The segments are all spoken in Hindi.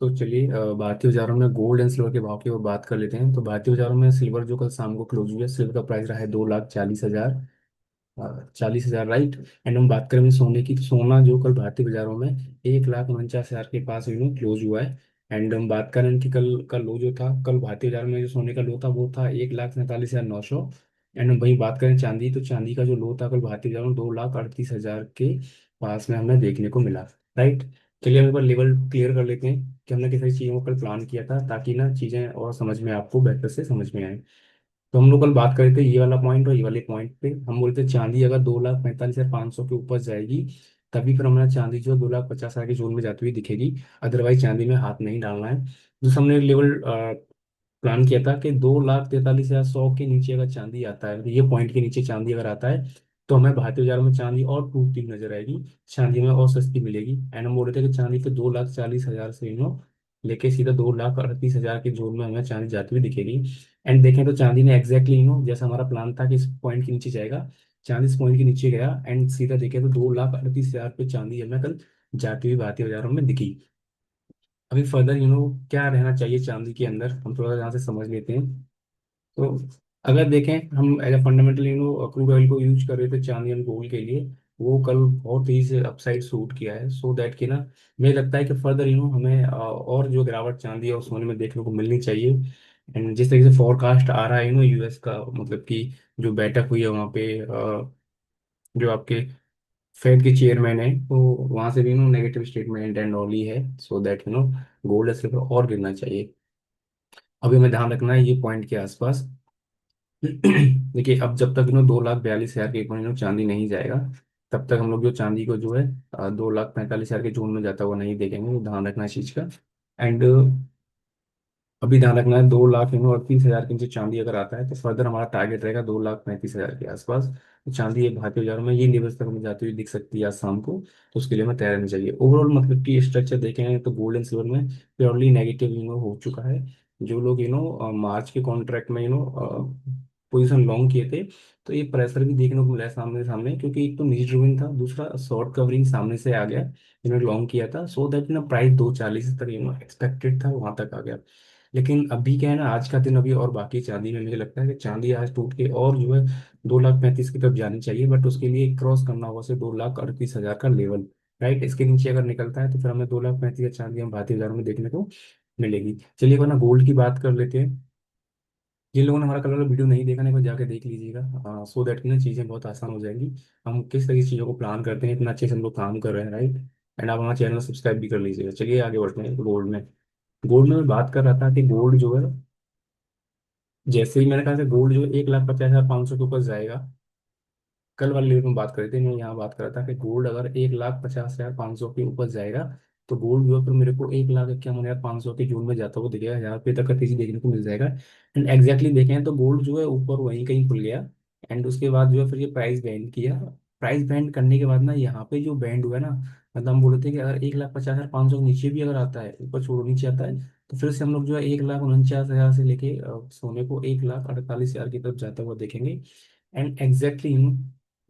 तो चलिए भारतीय बाजारों में गोल्ड एंड सिल्वर के भाव की और बात कर लेते हैं। तो भारतीय बाजारों में सिल्वर जो कल शाम को क्लोज हुआ है, सिल्वर का प्राइस रहा है 2,40,000, 40,000, राइट। एंड हम बात करें सोने की, तो सोना जो कल भारतीय बाजारों में 1,49,000 के पास क्लोज हुआ है। एंड हम बात करें कि कल का लो जो था, कल भारतीय बाजार में जो सोने का लो था वो था 1,47,900। एंड हम वहीं बात करें चांदी, तो चांदी का जो लो था कल भारतीय बाजार में 2,38,000 के पास में हमें देखने को मिला, राइट। चलिए हम एक बार लेवल क्लियर कर लेते हैं कि हमने किस सारी चीज़ों को कल प्लान किया था, ताकि ना चीज़ें और समझ में आपको बेहतर से समझ में आए। तो हम लोग कल बात कर रहे थे ये वाला पॉइंट और ये वाले पॉइंट पे, हम बोलते चांदी अगर 2,45,500 के ऊपर जाएगी तभी फिर हमारा चांदी जो 2,50,000 के जोन में जाती हुई दिखेगी। अदरवाइज चांदी में हाथ नहीं डालना है। जो हमने लेवल प्लान किया था कि 2,43,100 के नीचे अगर चांदी आता है, मतलब ये पॉइंट के नीचे चांदी अगर आता है, तो हमें भारतीय बाजार में चांदी और टूटती हुई नजर आएगी, चांदी में और सस्ती मिलेगी। एंड हम बोल रहे थे कि चांदी फिर 2,40,000 से लेके सीधा 2,38,000 के जोन में हमें चांदी जाती हुई दिखेगी। एंड देखें तो चांदी ने एग्जैक्टली जैसा हमारा प्लान था कि इस पॉइंट के नीचे जाएगा, चांदी इस पॉइंट के नीचे गया एंड सीधा देखें तो 2,38,000 पे चांदी हमें कल जाती हुई भारतीय बाजारों में दिखी। अभी फर्दर क्या रहना चाहिए चांदी के अंदर, हम थोड़ा यहाँ से समझ लेते हैं। तो अगर देखें हम as a fundamental crude oil को यूज कर रहे थे चांदी एंड गोल्ड के लिए, वो कल बहुत तेजी से अपसाइड शूट किया है, सो दैट कि ना मुझे लगता है कि फर्दर हमें और जो गिरावट चांदी और सोने में देखने को मिलनी चाहिए। एंड जिस तरीके से फोरकास्ट आ रहा है यूएस का, मतलब कि जो बैठक हुई है वहाँ पे, जो आपके फेड के चेयरमैन है, तो वहाँ से भी negative statement and all he है, सो दैट गोल्ड सिल्वर और गिरना चाहिए। अभी हमें ध्यान रखना है ये पॉइंट के आसपास। देखिए अब जब तक 2,42,000 के ऊपर चांदी नहीं जाएगा, तब तक हम लोग जो चांदी को जो है 2,45,000 के जोन में जाता हुआ नहीं देखेंगे, तो ध्यान रखना है इस चीज का। एंड अभी ध्यान रखना है 2,38,000 के नीचे चांदी अगर आता है तो फर्दर हमारा टारगेट रहेगा 2,35,000 के आसपास। तो चांदी एक भारतीय बाजारों में ये लेवल्स तक हमें जाती हुई दिख सकती है आज शाम को, तो उसके लिए हमें तैयार रहना चाहिए। ओवरऑल मतलब कि स्ट्रक्चर देखें तो गोल्ड एंड सिल्वर में प्योरली नेगेटिव हो चुका है। जो लोग मार्च के कॉन्ट्रैक्ट में पोजीशन लॉन्ग किए थे, तो ये प्रेशर भी देखने को मिला है सामने सामने, क्योंकि एक तो नीच ड्रिवन था, दूसरा शॉर्ट कवरिंग सामने से आ गया जिन्होंने लॉन्ग किया था, सो दैट प्राइस 2,40 तक एक्सपेक्टेड था वहां तक आ गया। लेकिन अभी क्या है ना, आज का दिन अभी और बाकी चांदी में मुझे लगता है कि चांदी आज टूट के और जो है 2,35,000 की तरफ जानी चाहिए, बट उसके लिए क्रॉस करना होगा से 2,38,000 का लेवल, राइट। इसके नीचे अगर निकलता है तो फिर हमें 2,35,000 चांदी हम भारतीय बाजारों में देखने को मिलेगी। चलिए वरना गोल्ड की बात कर लेते हैं। जिन लोगों ने हमारा कल वाला वीडियो नहीं देखा ना, एक बार जाके देख लीजिएगा, सो दैट ना चीज़ें बहुत आसान हो जाएंगी। हम किस तरह की चीज़ों को प्लान करते हैं, इतना अच्छे से हम लोग काम कर रहे हैं, राइट। एंड आप हमारा चैनल सब्सक्राइब भी कर लीजिएगा। चलिए आगे बढ़ते हैं गोल्ड में। गोल्ड में मैं बात कर रहा था कि गोल्ड जो है, जैसे ही मैंने कहा कि गोल्ड जो 1,50,500 के ऊपर जाएगा, कल वाले लेवल में बात कर रहे थे, मैं यहाँ बात कर रहा था कि गोल्ड अगर 1,50,500 के ऊपर जाएगा, तो गोल्ड जो है फिर मेरे को 1,51,500 के जोन में जाता हुआ दिखेगा, 1,000 रुपये तक का तेजी देखने को मिल जाएगा। एंड एग्जैक्टली देखें तो गोल्ड जो है ऊपर वहीं कहीं खुल गया। एंड उसके बाद जो है फिर ये प्राइस बैंड किया। प्राइस बैंड करने के बाद ना यहाँ पे जो बैंड हुआ है ना, मतलब हम बोले थे कि अगर 1,50,500 के नीचे भी अगर आता है, ऊपर छोड़ो नीचे आता है, तो फिर से हम लोग जो है 1,49,000 से लेके सोने को 1,48,000 की तरफ जाता हुआ देखेंगे। एंड एग्जैक्टली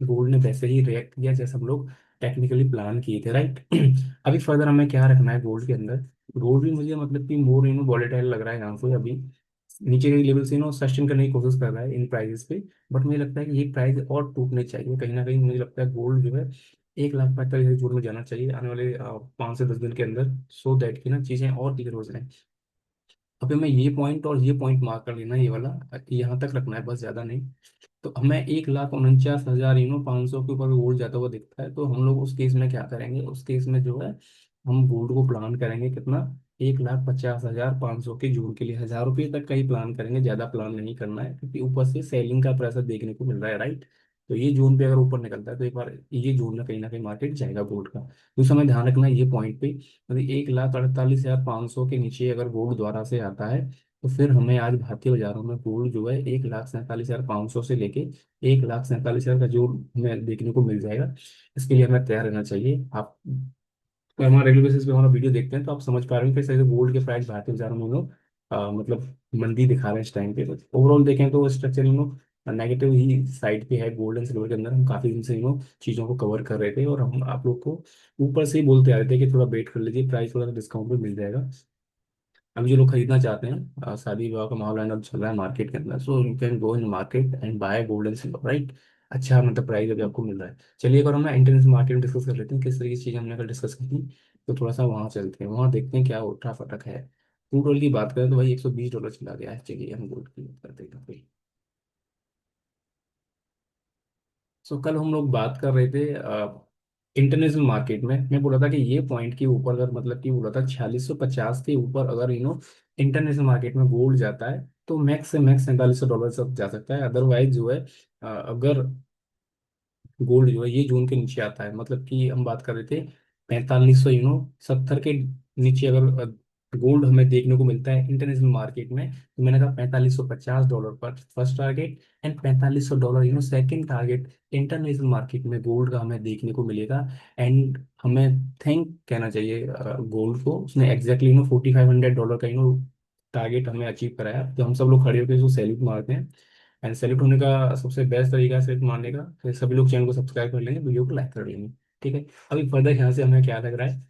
गोल्ड ने वैसे ही रिएक्ट किया जैसे हम लोग टेक्निकली प्लान किए थे, राइट। अभी फर्दर हमें क्या रखना है गोल्ड के अंदर। गोल्ड भी मुझे मतलब कि मोर वॉलेटाइल लग रहा है यहाँ से अभी, नीचे के लेवल से सस्टेन करने की कोशिश कर रहा है इन प्राइसेस पे। बट मुझे लगता है कि ये प्राइस और टूटने चाहिए कहीं ना कहीं, मुझे लगता है गोल्ड जो है 1,45,000 जोड़ में जाना चाहिए आने वाले 5 से 10 दिन के अंदर, सो दैट की ना चीज़ें और क्लियर हो जाए। अभी हमें ये पॉइंट और ये पॉइंट मार्क कर लेना है, ये वाला यहाँ तक रखना है बस, ज़्यादा नहीं। तो हमें 1,49,000 500 के ऊपर गोल्ड जाता हुआ दिखता है, तो हम लोग उस केस में क्या करेंगे, उस केस में जो है हम गोल्ड को प्लान करेंगे कितना, 1,50,500 के जून के लिए 1,000 रुपये तक का ही प्लान करेंगे, ज़्यादा प्लान नहीं करना है, क्योंकि ऊपर से सेलिंग का प्रेशर देखने को मिल रहा है, राइट। तो ये जून पे अगर ऊपर निकलता है तो एक बार ये जून में कहीं ना कहीं मार्केट जाएगा गोल्ड का। तो समय ध्यान रखना है ये पॉइंट पे, मतलब 1,48,500 के नीचे अगर गोल्ड दोबारा से आता है, तो फिर हमें आज भारतीय बाजारों में गोल्ड जो है 1,47,500 से लेके 1,47,000 का जो हमें देखने को मिल जाएगा। इसके लिए हमें तैयार रहना चाहिए। आप अगर हमारा रेगुलर बेसिस पे हमारा वीडियो देखते हैं तो आप समझ पा रहे हैं कि कैसे गोल्ड के प्राइस भारतीय बाजारों में मतलब मंदी दिखा रहे हैं इस टाइम पे। तो ओवरऑल देखें तो स्ट्रक्चर नेगेटिव ही साइड पे है। गोल्ड एंड सिल्वर के अंदर हम काफी दिन से चीजों को कवर कर रहे थे, और हम आप लोग को ऊपर से ही बोलते आ रहे थे कि थोड़ा वेट कर लीजिए, प्राइस थोड़ा सा डिस्काउंट भी मिल जाएगा। अभी जो लोग खरीदना चाहते हैं, शादी विवाह का माहौल एंड चल रहा है मार्केट के अंदर, so you can go in market and buy gold and silver, right. अच्छा मतलब प्राइस अभी आपको मिल रहा है। चलिए एक बार हम ना इंटरनेशनल मार्केट में डिस्कस कर लेते हैं, किस तरीके की चीज़ हमने अगर डिस्कस की थी। तो थोड़ा सा वहाँ चलते हैं, वहाँ देखते हैं क्या उठा फटक है। क्रूड ऑयल की बात करें तो भाई $120 चला गया है। चलिए हम गोल्ड की बात करते हैं फिर। सो कल हम लोग बात कर रहे थे इंटरनेशनल मार्केट में। मैं बोला था कि ये पॉइंट के ऊपर अगर मतलब कि बोला था 4650 के ऊपर अगर इंटरनेशनल मार्केट में गोल्ड जाता है तो मैक्स से मैक्स $4700 तक जा सकता है। अदरवाइज जो है अगर गोल्ड जो है ये जून के नीचे आता है, मतलब कि हम बात कर रहे थे 4570 के नीचे अगर गोल्ड हमें देखने को मिलता है इंटरनेशनल मार्केट में, तो मैंने कहा $4550 पर first target and $4500 second target international market में गोल्ड का हमें देखने को मिलेगा। एंड हमें थैंक कहना चाहिए गोल्ड को, उसने एग्जैक्टली $4500 का टारगेट हमें अचीव कराया। तो हम सब लोग खड़े होकर उसको सैल्यूट मारते हैं। एंड सेलेक्ट होने का सबसे बेस्ट तरीका है सेलेक्ट मारने का, फिर सभी लोग चैनल को सब्सक्राइब कर लेंगे, वीडियो को लाइक कर लेंगे। ठीक है। अभी फर्दर यहाँ से हमें क्या लग रहा है,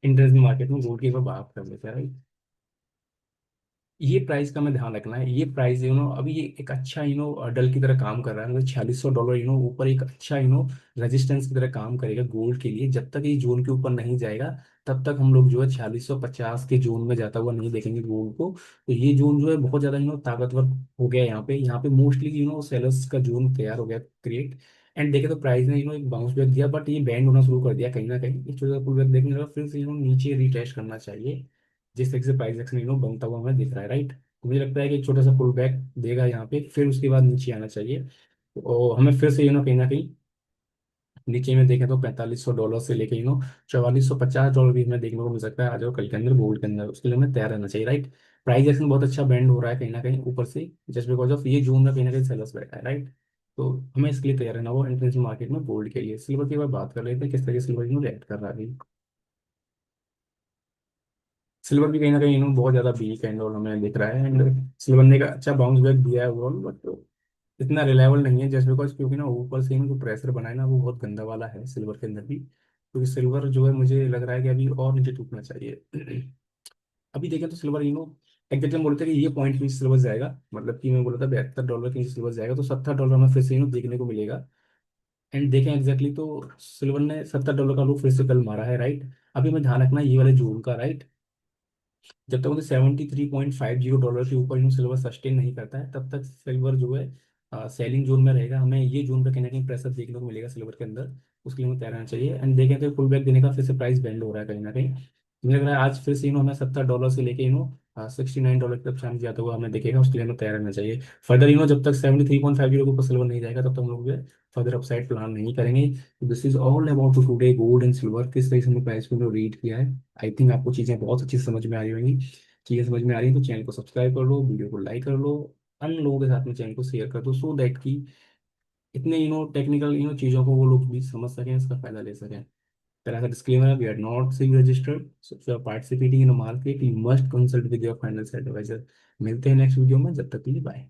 इंटरनेशनल मार्केट में गोल्ड की एक बार बात कर लेते हैं, right? ये प्राइस का हमें ध्यान रखना है। ये प्राइस अभी ये एक अच्छा डल की तरह काम कर रहा है, मतलब $4600 ऊपर एक अच्छा रेजिस्टेंस की तरह काम करेगा गोल्ड के लिए। जब तक ये जोन के ऊपर नहीं जाएगा तब तक हम लोग जो है 4650 के जोन में जाता हुआ नहीं देखेंगे गोल्ड को। तो ये जोन जो है बहुत ज्यादा ताकतवर हो गया है। यहाँ पे मोस्टली सेलर्स का जोन तैयार हो गया क्रिएट। एंड देखे तो प्राइस ने एक बाउंस बैक दिया, बट ये बैंड होना शुरू कर दिया कहीं ना कहीं। एक छोटा सा पुल बैक देखने के बाद फिर से नीचे रिटेस्ट करना चाहिए, जिस तरीके से प्राइस एक्शन बनता हुआ हमें दिख रहा है, राइट। तो मुझे लगता है कि एक छोटा सा पुल बैक देगा यहाँ पे, फिर उसके बाद नीचे आना चाहिए। और हमें फिर से कहीं ना कहीं नीचे में देखें तो $4500 से लेके $4450 भी हमें देखने को मिल सकता है आज और कल के अंदर गोल्ड के अंदर। उसके लिए हमें तैयार रहना चाहिए, राइट। प्राइस एक्शन बहुत अच्छा बैंड हो रहा है कहीं ना कहीं ऊपर से, जस्ट बिकॉज ऑफ ये जून में कहीं ना कहीं सेलर्स बैठा है, राइट। तो हमें इसके लिए तैयार रहना वो इंटरनेशनल मार्केट में गोल्ड के लिए। सिल्वर की बात कर रहे थे, किस तरह से सिल्वर रिएक्ट कर रहा है अभी। सिल्वर भी कहीं ना कहीं बहुत ज्यादा वीक एंड और हमें दिख रहा है। एंड सिल्वर ने एक अच्छा बाउंस बैक दिया है ओवरऑल, बट इतना रिलायबल नहीं है, जस्ट बिकॉज क्योंकि ऊपर से जो प्रेशर बना है वो बहुत गंदा वाला है सिल्वर के अंदर भी। क्योंकि सिल्वर जो है मुझे लग रहा है कि अभी और नीचे टूटना चाहिए। अभी देखें तो सिल्वर एग्जैक्टली हम बोलते हैं कि ये पॉइंट के नीचे सिल्वर जाएगा, मतलब कि मैं बोला था $72 के नीचे सिल्वर जाएगा तो $70 में फिर से देखने को मिलेगा। एंड देखें एग्जैक्टली तो सिल्वर ने $70 का लो फिर से कल मारा है, राइट। अभी हमें ध्यान रखना है ये वाले जोन का, राइट। जब तक मुझे $73.50 के ऊपर सिल्वर सस्टेन नहीं करता है तब तक सिल्वर जो है सेलिंग जोन में रहेगा। हमें ये जोन पे कहीं ना कहीं प्रेशर देखने को मिलेगा सिल्वर के अंदर, उसके लिए हमें तैयार रहना चाहिए। एंड देखें तो पुल बैक देने का फिर से प्राइस बेंड हो रहा है कहीं ना कहीं। मुझे लग रहा है आज फिर से हमें $70 से लेके $69 की तरफ चांस जाता हुआ हमें दिखेगा, उसके लिए हमें तैयार रहना चाहिए। फर्दर जब तक 73.50 के ऊपर सिल्वर नहीं जाएगा तब तक हम लोग जो है फर्दर अपसाइड प्लान नहीं करेंगे। This is all about today gold and silver, किस तरीके से हमने प्राइस को रीड किया है। आई थिंक आपको चीज़ें बहुत अच्छी से समझ में आ रही होंगी। चीज़ें समझ में आ रही हैं तो चैनल को सब्सक्राइब कर लो, वीडियो को लाइक कर लो, अन्य लोगों के साथ में चैनल को शेयर कर दो, सो दैट कि इतने टेक्निकल चीज़ों को वो लोग भी समझ सकें, इसका फायदा ले सकें। तरह का डिस्क्लेमर है, we are not sing registered, so if you are participating in a market you must consult with your financial adviser. मिलते हैं नेक्स्ट वीडियो में, जब तक के लिए बाय।